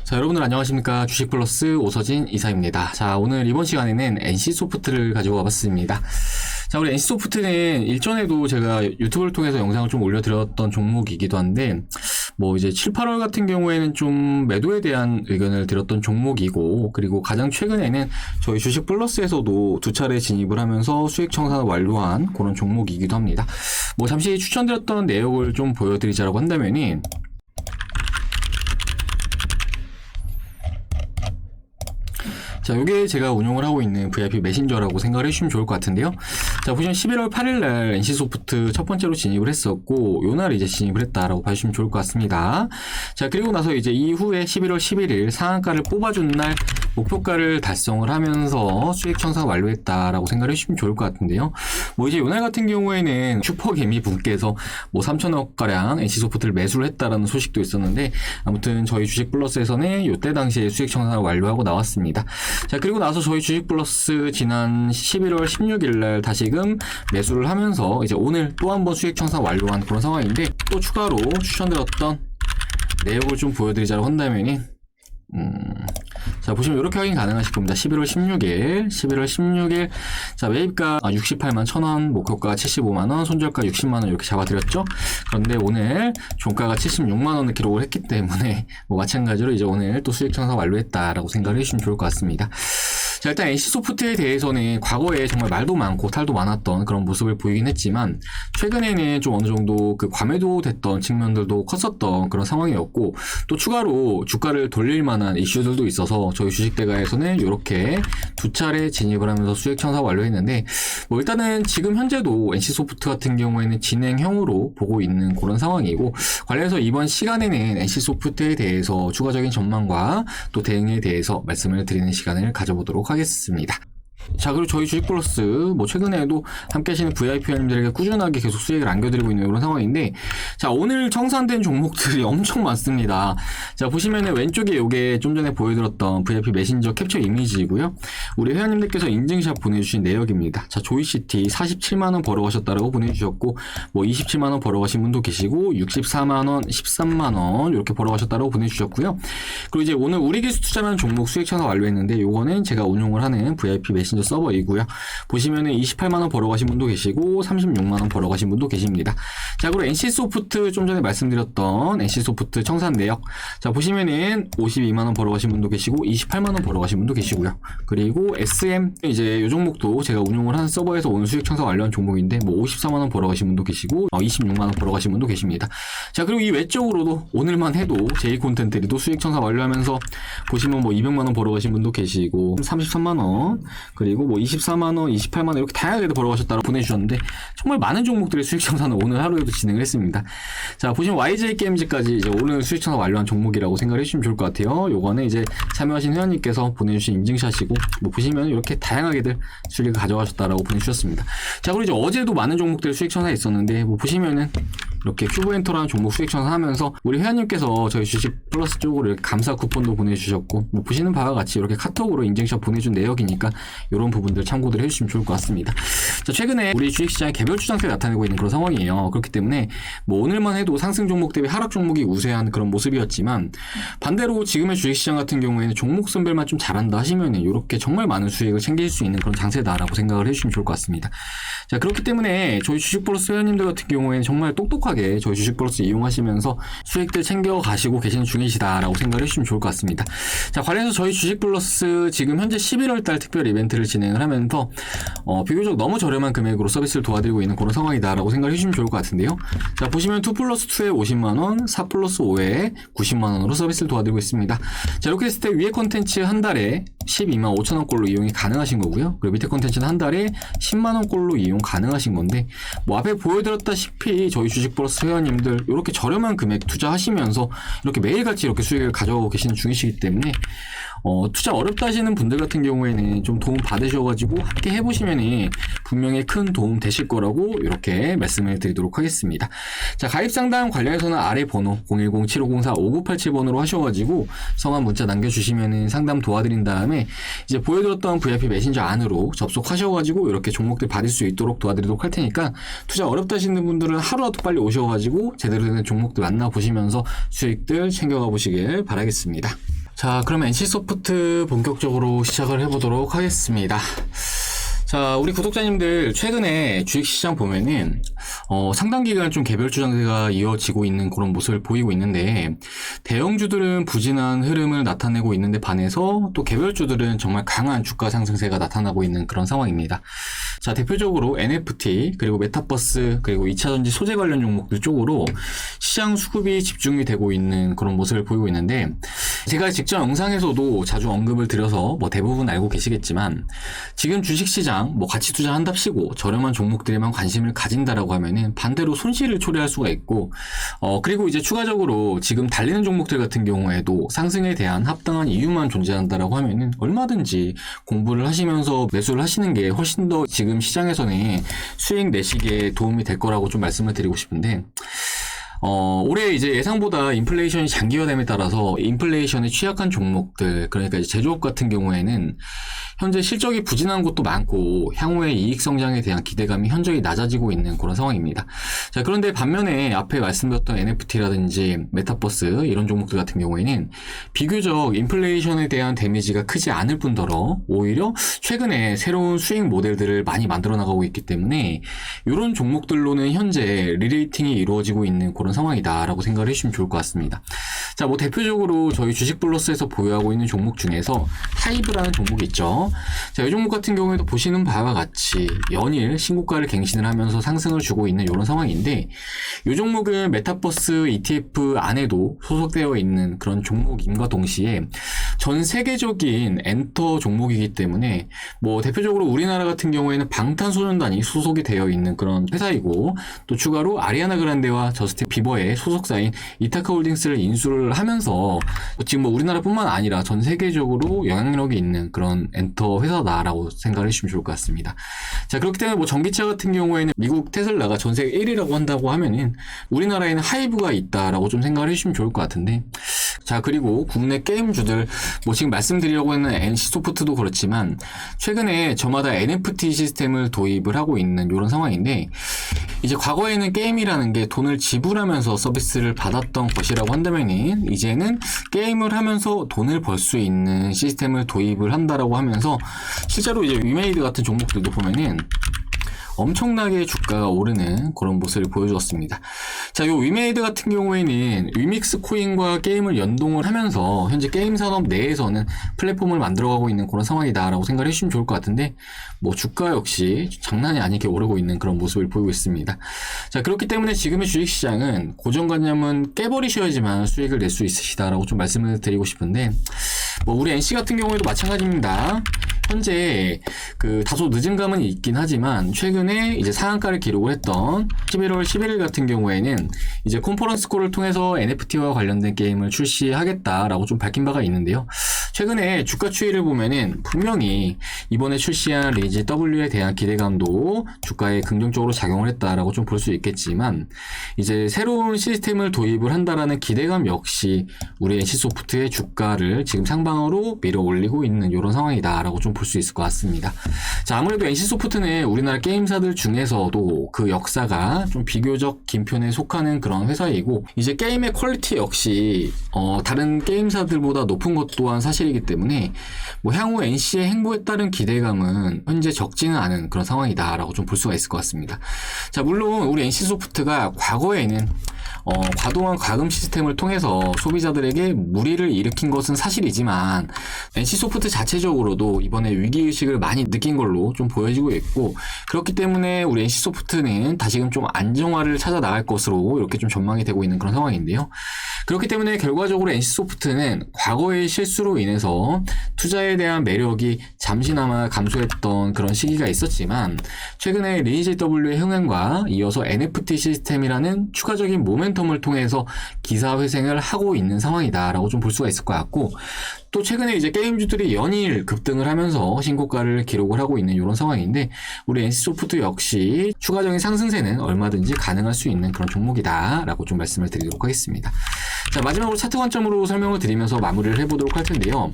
자, 여러분들 안녕하십니까. 주식플러스 오서진 이사입니다. 자, 오늘 이번 시간에는 NC소프트를 가지고 와봤습니다. 자, 우리 NC소프트는 일전에도 제가 유튜브를 통해서 영상을 좀 올려드렸던 종목이기도 한데, 이제 7, 8월 같은 경우에는 좀 매도에 대한 의견을 드렸던 종목이고, 그리고 가장 최근에는 저희 주식플러스에서도 두 차례 진입을 하면서 수익 청산을 완료한 그런 종목이기도 합니다. 잠시 추천드렸던 내용을 좀 보여드리자라고 한다면은, 자, 요게 제가 운영을 하고 있는 VIP 메신저라고 생각을 해주시면 좋을 것 같은데요. 자, 보시면 11월 8일날 NC소프트 첫 번째로 진입을 했었고, 요날 이제 진입을 했다라고 봐주시면 좋을 것 같습니다. 자, 그리고 나서 이제 이후에 11월 11일 상한가를 뽑아준 날 목표가를 달성을 하면서 수익 청산 완료했다라고 생각을 해주시면 좋을 것 같은데요. 이제 요날 같은 경우에는 슈퍼개미 분께서 3천억 가량 NC소프트를 매수를 했다라는 소식도 있었는데, 아무튼 저희 주식플러스에서는 요때 당시에 수익 청산을 완료하고 나왔습니다. 자, 그리고 나서 저희 주식플러스 지난 11월 16일날 다시금 매수를 하면서 이제 오늘 또 한 번 수익 청산 완료한 그런 상황인데, 또 추가로 추천드렸던 내역을 좀 보여드리자고 한다면은, 자, 보시면 이렇게 확인 가능하실 겁니다. 11월 16일. 자, 매입가 68만 1,000원, 목표가 75만원, 손절가 60만원 이렇게 잡아드렸죠? 그런데 오늘 종가가 76만원을 기록을 했기 때문에, 마찬가지로 이제 오늘 또 수익 청산 완료했다라고 생각을 해주시면 좋을 것 같습니다. 자, 일단 NC소프트에 대해서는 과거에 정말 말도 많고 탈도 많았던 그런 모습을 보이긴 했지만, 최근에는 좀 어느 정도 그 과매도 됐던 측면들도 컸었던 그런 상황이었고, 또 추가로 주가를 돌릴 만한 이슈들도 있어서 저희 주식대가에서는 이렇게 두 차례 진입을 하면서 수익 청산 완료했는데, 일단은 지금 현재도 NC소프트 같은 경우에는 진행형으로 보고 있는 그런 상황이고, 관련해서 이번 시간에는 NC소프트에 대해서 추가적인 전망과 또 대응에 대해서 말씀을 드리는 시간을 가져보도록 하겠습니다. 자, 그리고 저희 주식플러스 최근에도 함께 하시는 VIP 회원님들에게 꾸준하게 계속 수익을 안겨드리고 있는 이런 상황인데, 자, 오늘 청산된 종목들이 엄청 많습니다. 자, 보시면은 왼쪽에 요게 좀 전에 보여드렸던 VIP 메신저 캡처 이미지이고요. 우리 회원님들께서 인증샷 보내주신 내역입니다. 자, 조이시티 47만원 벌어가셨다라고 보내주셨고, 27만원 벌어가신 분도 계시고, 64만원, 13만원 이렇게 벌어가셨다라고 보내주셨고요. 그리고 이제 오늘 우리기술 투자라는 종목 수익 청산 완료했는데, 요거는 제가 운용을 하는 VIP 메신저 서버이고요. 보시면은 28만원 벌어가신 분도 계시고 36만원 벌어가신 분도 계십니다. 자, 그리고 NC소프트 좀 전에 말씀드렸던 NC소프트 청산 내역. 자, 보시면은 52만원 벌어가신 분도 계시고 28만원 벌어가신 분도 계시고요. 그리고 SM 이제 요 종목도 제가 운용을 하는 서버에서 오늘 수익 청산 완료한 종목인데 54만원 벌어가신 분도 계시고 26만원 벌어가신 분도 계십니다. 자, 그리고 이 외적으로도 오늘만 해도 J콘텐츠도 수익 청산 완료하면서 보시면 200만원 벌어가신 분도 계시고 33만원, 그리고 24만원, 28만원 이렇게 다양하게 벌어가셨다고 보내주셨는데, 정말 많은 종목들의 수익 청산을 오늘 하루에도 진행을 했습니다. 자, 보시면 YJ게임즈까지 이제 오늘 수익 청산 완료한 종목이라고 생각을 해주시면 좋을 것 같아요. 요거는 이제 참여하신 회원님께서 보내주신 인증샷이고, 보시면 이렇게 다양하게들 수익을 가져가셨다라고 보내주셨습니다. 자, 그리고 이제 어제도 많은 종목들의 수익 청산이 있었는데, 보시면은 이렇게 큐브엔터라는 종목 수익 청산하면서 우리 회원님께서 저희 주식 플러스 쪽으로 이렇게 감사 쿠폰도 보내주셨고, 보시는 바와 같이 이렇게 카톡으로 인증샷 보내준 내역이니까 이런 부분들 참고들 해주시면 좋을 것 같습니다. 자, 최근에 우리 주식시장에 개별 추장세가 나타내고 있는 그런 상황이에요. 그렇기 때문에 오늘만 해도 상승 종목 대비 하락 종목이 우세한 그런 모습이었지만, 반대로 지금의 주식시장 같은 경우에는 종목 선별만 좀 잘한다 하시면 이렇게 정말 많은 수익을 챙길 수 있는 그런 장세다라고 생각을 해주시면 좋을 것 같습니다. 자, 그렇기 때문에 저희 주식플러스 회원님들 같은 경우에는 정말 똑똑하게 저희 주식플러스 이용하시면서 수익들 챙겨가시고 계시는 중이시다라고 생각을 해주시면 좋을 것 같습니다. 자, 관련해서 저희 주식플러스 지금 현재 11월달 특별 이벤트를 진행을 하면서 비교적 너무 저렴한 금액으로 서비스를 도와드리고 있는 그런 상황이다라고 생각을 해주시면 좋을 것 같은데요. 자, 보시면 2+2에 50만원, 4+5에 90만원으로 서비스를 도와드리고 있습니다. 자, 이렇게 했을 때 위에 콘텐츠 한 달에 12만 5천원꼴로 이용이 가능하신 거고요. 그리고 밑에 콘텐츠는 한 달에 10만원꼴로 이용 가능하신 건데, 앞에 보여드렸다시피 저희 주식플러스 회원님들 이렇게 저렴한 금액 투자하시면서 이렇게 매일같이 이렇게 수익을 가져가고 계시는 중이시기 때문에, 투자 어렵다 하시는 분들 같은 경우에는 좀 도움 받으셔가지고 함께 해보시면은 분명히 큰 도움 되실 거라고 이렇게 말씀을 드리도록 하겠습니다. 자, 가입 상담 관련해서는 아래 번호 010-7504-5987번으로 하셔가지고 성함 문자 남겨주시면은 상담 도와드린 다음에 이제 보여드렸던 VIP 메신저 안으로 접속하셔가지고 이렇게 종목들 받을 수 있도록 도와드리도록 할 테니까, 투자 어렵다 하시는 분들은 하루라도 빨리 오셔가지고 제대로 된 종목들 만나보시면서 수익들 챙겨가 보시길 바라겠습니다. 자, 그럼 NC소프트 본격적으로 시작을 해보도록 하겠습니다. 자, 우리 구독자님들 최근에 주식시장 보면은 상당 기간 좀 개별주 장세가 이어지고 있는 그런 모습을 보이고 있는데, 대형주들은 부진한 흐름을 나타내고 있는데 반해서 또 개별주들은 정말 강한 주가 상승세가 나타나고 있는 그런 상황입니다. 자, 대표적으로 NFT 그리고 메타버스 그리고 2차전지 소재 관련 종목들 쪽으로 시장 수급이 집중이 되고 있는 그런 모습을 보이고 있는데, 제가 직전 영상에서도 자주 언급을 드려서 대부분 알고 계시겠지만, 지금 주식시장 가치 투자한답시고 저렴한 종목들에만 관심을 가진다라고 하면은 반대로 손실을 초래할 수가 있고, 그리고 이제 추가적으로 지금 달리는 종목들 같은 경우에도 상승에 대한 합당한 이유만 존재한다라고 하면은 얼마든지 공부를 하시면서 매수를 하시는 게 훨씬 더 지금 시장에서는 수익 내시기에 도움이 될 거라고 좀 말씀을 드리고 싶은데, 올해 이제 예상보다 인플레이션이 장기화됨에 따라서 인플레이션에 취약한 종목들, 그러니까 이제 제조업 같은 경우에는 현재 실적이 부진한 곳도 많고 향후의 이익 성장에 대한 기대감이 현저히 낮아지고 있는 그런 상황입니다. 자, 그런데 반면에 앞에 말씀드렸던 NFT라든지 메타버스 이런 종목들 같은 경우에는 비교적 인플레이션에 대한 데미지가 크지 않을 뿐더러 오히려 최근에 새로운 수익 모델들을 많이 만들어 나가고 있기 때문에 이런 종목들로는 현재 리레이팅이 이루어지고 있는 그런 상황이다라고 생각을 해주시면 좋을 것 같습니다. 자, 대표적으로 저희 주식플러스에서 보유하고 있는 종목 중에서 하이브라는 종목이 있죠. 자, 이 종목 같은 경우에도 보시는 바와 같이 연일 신고가를 갱신을 하면서 상승을 주고 있는 이런 상황인데, 이 종목은 메타버스 ETF 안에도 소속되어 있는 그런 종목임과 동시에 전 세계적인 엔터 종목이기 때문에 대표적으로 우리나라 같은 경우에는 방탄소년단이 소속이 되어 있는 그런 회사이고, 또 추가로 아리아나 그란데와 저스틴 비버의 소속사인 이타카홀딩스를 인수를 하면서 지금 우리나라뿐만 아니라 전 세계적으로 영향력이 있는 그런 엔터 회사다라고 생각을 해주시면 좋을 것 같습니다. 자, 그렇기 때문에 전기차 같은 경우에는 미국 테슬라가 전 세계 1위라고 한다고 하면은 우리나라에는 하이브가 있다라고 좀 생각을 해주시면 좋을 것 같은데, 자, 그리고 국내 게임주들 지금 말씀드리려고 했는 NC소프트도 그렇지만 최근에 저마다 NFT 시스템을 도입을 하고 있는 이런 상황인데, 이제 과거에는 게임이라는 게 돈을 지불하면서 서비스를 받았던 것이라고 한다면은 이제는 게임을 하면서 돈을 벌 수 있는 시스템을 도입을 한다라고 하면서 실제로 이제 위메이드 같은 종목들도 보면은 엄청나게 주가가 오르는 그런 모습을 보여주었습니다. 자, 요 위메이드 같은 경우에는 위믹스 코인과 게임을 연동을 하면서 현재 게임 산업 내에서는 플랫폼을 만들어가고 있는 그런 상황이다라고 생각을 해주시면 좋을 것 같은데, 주가 역시 장난이 아니게 오르고 있는 그런 모습을 보이고 있습니다. 자, 그렇기 때문에 지금의 주식시장은 고정관념은 깨버리셔야지만 수익을 낼 수 있으시다라고 좀 말씀을 드리고 싶은데, 우리 NC 같은 경우에도 마찬가지입니다. 현재 다소 늦은 감은 있긴 하지만 최근에 이제 상한가를 기록을 했던 11월 11일 같은 경우에는 이제 컨퍼런스 콜을 통해서 NFT와 관련된 게임을 출시하겠다라고 좀 밝힌 바가 있는데요. 최근에 주가 추이를 보면은 분명히 이번에 출시한 리니지 W에 대한 기대감도 주가에 긍정적으로 작용을 했다라고 좀 볼 수 있겠지만, 이제 새로운 시스템을 도입을 한다라는 기대감 역시 우리 NC소프트의 주가를 지금 상방으로 밀어 올리고 있는 이런 상황이다라고 좀 볼 수 있을 것 같습니다. 자, 아무래도 NC소프트는 우리나라 게임사들 중에서도 그 역사가 좀 비교적 긴 편에 속하는 그런 회사이고, 이제 게임의 퀄리티 역시 다른 게임사들보다 높은 것 또한 사실이기 때문에 향후 NC의 행보에 따른 기대감은 현재 적지는 않은 그런 상황이다라고 좀 볼 수가 있을 것 같습니다. 자, 물론 우리 NC소프트가 과거에는 과도한 과금 시스템을 통해서 소비자들에게 무리를 일으킨 것은 사실이지만, NC소프트 자체적으로도 이번에 위기의식을 많이 느낀 걸로 좀 보여지고 있고, 그렇기 때문에 우리 NC소프트는 다시금 좀 안정화를 찾아 나갈 것으로 이렇게 좀 전망이 되고 있는 그런 상황인데요. 그렇기 때문에 결과적으로 NC소프트는 과거의 실수로 인해서 투자에 대한 매력이 잠시나마 감소했던 그런 시기가 있었지만, 최근에 리니지 W의 흥행과 이어서 NFT 시스템이라는 추가적인 모멘텀을 통해서 기사회생을 하고 있는 상황이다라고 좀 볼 수가 있을 것 같고, 또 최근에 이제 게임주들이 연일 급등을 하면서 신고가를 기록을 하고 있는 이런 상황인데, 우리 NC소프트 역시 추가적인 상승세는 얼마든지 가능할 수 있는 그런 종목이다라고 좀 말씀을 드리도록 하겠습니다. 자, 마지막으로 차트 관점으로 설명을 드리면서 마무리를 해보도록 할 텐데요.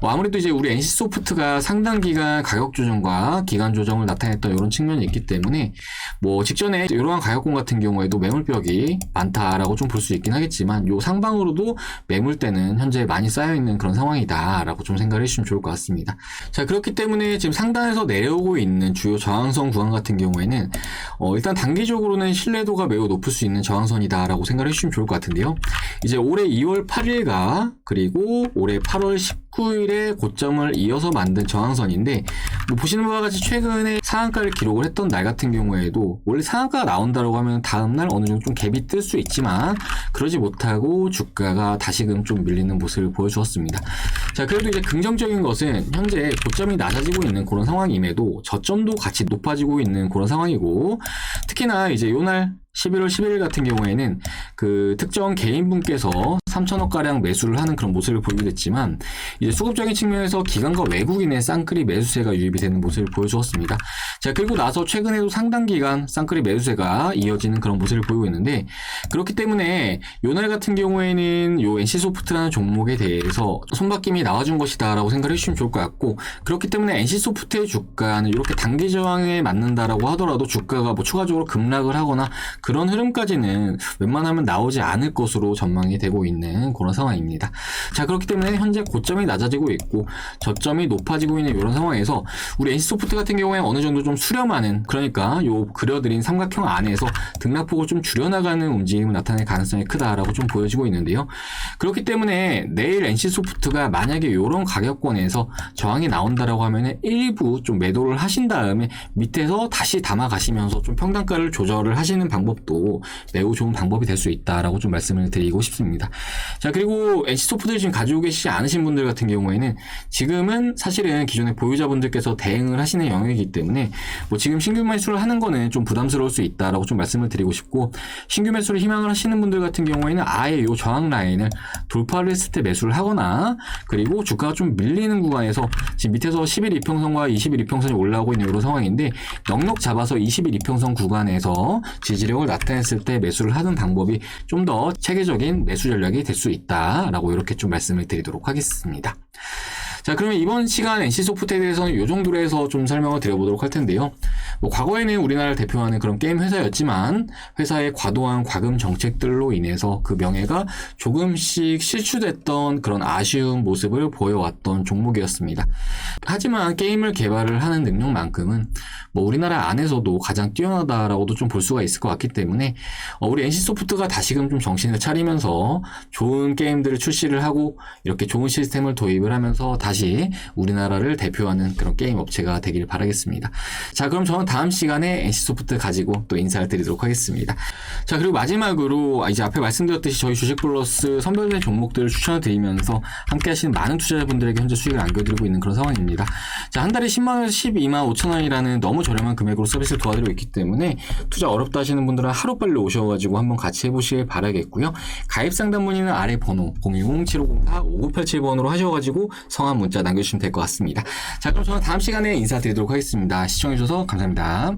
아무래도 이제 우리 NC소프트가 상당 기간 가격 조정과 기간 조정을 나타냈던 이런 측면이 있기 때문에 뭐 직전에 이러한 가격권 같은 경우에도 매물벽이 많다라고 좀 볼 수 있긴 하겠지만 요 상방으로도 매물대는 현재 많이 쌓여있는 그런 상황이다라고 좀 생각을 해주시면 좋을 것 같습니다. 자, 그렇기 때문에 지금 상단에서 내려오고 있는 주요 저항선 구간 같은 경우에는 일단 단기적으로는 신뢰도가 매우 높을 수 있는 저항선이다라고 생각을 해주시면 좋을 것 같은데요. 이제 올해 2월 8일과 그리고 올해 8월 19일에 고점을 이어서 만든 저항선인데 뭐 보시는 바와 같이 최근에 상한가를 기록을 했던 날 같은 경우에도 원래 상한가가 나온다라고 하면 다음날 어느 정도 좀 갭이 뜰 수 있지만 그러지 못하고 주가가 다시금 좀 밀리는 모습을 보여주었습니다. 자, 그래도 이제 긍정적인 것은 현재 고점이 낮아지고 있는 그런 상황임에도 저점도 같이 높아지고 있는 그런 상황이고 특히나 이제 요날 11월 11일 같은 경우에는 그 특정 개인분께서 3천억가량 매수를 하는 그런 모습을 보이게 됐지만 이제 수급적인 측면에서 기관과 외국인의 쌍끌이 매수세가 유입이 되는 모습을 보여주었습니다. 자, 그리고 나서 최근에도 상당 기간 쌍끌이 매수세가 이어지는 그런 모습을 보이고 있는데 그렇기 때문에 요날 같은 경우에는 요 NC소프트라는 종목에 대해서 손바뀜이 나와준 것이다 라고 생각을 해주시면 좋을 것 같고 그렇기 때문에 NC소프트의 주가는 이렇게 단기 저항에 맞는다라고 하더라도 주가가 뭐 추가적으로 급락을 하거나 그런 흐름까지는 웬만하면 나오지 않을 것으로 전망이 되고 있는 그런 상황입니다. 자, 그렇기 때문에 현재 고점이 낮아지고 있고 저점이 높아지고 있는 이런 상황에서 우리 NC소프트 같은 경우에 어느 정도 좀 수렴하는 그러니까 요 그려드린 삼각형 안에서 등락폭을 좀 줄여나가는 움직임을 나타낼 가능성이 크다라고 좀 보여지고 있는데요. 그렇기 때문에 내일 NC소프트가 만약에 이런 가격권에서 저항이 나온다라고 하면 일부 좀 매도를 하신 다음에 밑에서 다시 담아 가시면서 좀 평단가를 조절을 하시는 방법도 매우 좋은 방법이 될 수 있다라고 좀 말씀을 드리고 싶습니다. 자, 그리고 NC소프트를 지금 가지고 계시지 않으신 분들 같은 경우에는 지금은 사실은 기존의 보유자분들께서 대응을 하시는 영역이기 때문에 뭐 지금 신규 매수를 하는 거는 좀 부담스러울 수 있다라고 좀 말씀을 드리고 싶고 신규 매수를 희망을 하시는 분들 같은 경우에는 아예 요 저항 라인을 돌파를 했을 때 매수를 하거나 그리고 주가가 좀 밀리는 구간에서 지금 밑에서 10일 이평선과 20일 이평선이 올라오고 있는 이런 상황인데 넉넉 잡아서 20일 이평선 구간에서 지지력을 나타냈을 때 매수를 하는 방법이 좀 더 체계적인 매수 전략이 될 수 있다라고 이렇게 좀 말씀을 드리도록 하겠습니다. 자, 그러면 이번 시간 NC소프트에 대해서는 이 정도로 해서 좀 설명을 드려보도록 할 텐데요. 뭐 과거에는 우리나라를 대표하는 그런 게임 회사였지만 회사의 과도한 과금 정책들로 인해서 그 명예가 조금씩 실추됐던 그런 아쉬운 모습을 보여왔던 종목이었습니다. 하지만 게임을 개발을 하는 능력만큼은 뭐 우리나라 안에서도 가장 뛰어나다라고도 좀 볼 수가 있을 것 같기 때문에 우리 NC소프트가 다시금 좀 정신을 차리면서 좋은 게임들을 출시를 하고 이렇게 좋은 시스템을 도입을 하면서 다시 우리나라를 대표하는 그런 게임 업체가 되길 바라겠습니다. 자, 그럼 저는 다음 시간에 NC소프트 가지고 또 인사를 드리도록 하겠습니다. 자, 그리고 마지막으로 이제 앞에 말씀드렸듯이 저희 주식플러스 선별된 종목들을 추천을 드리면서 함께 하시는 많은 투자자분들에게 현재 수익을 안겨드리고 있는 그런 상황입니다. 자, 한 달에 10만원에서 12만 5천원이라는 너무 저렴한 금액으로 서비스를 도와드리고 있기 때문에 투자 어렵다 하시는 분들은 하루빨리 오셔가지고 한번 같이 해보시길 바라겠고요. 가입 상담 문의는 아래 번호 010-7504-5987번으로 하셔가지고 성함 문자 남겨주시면 될 것 같습니다. 자, 그럼 저는 다음 시간에 인사드리도록 하겠습니다. 시청해주셔서 감사합니다.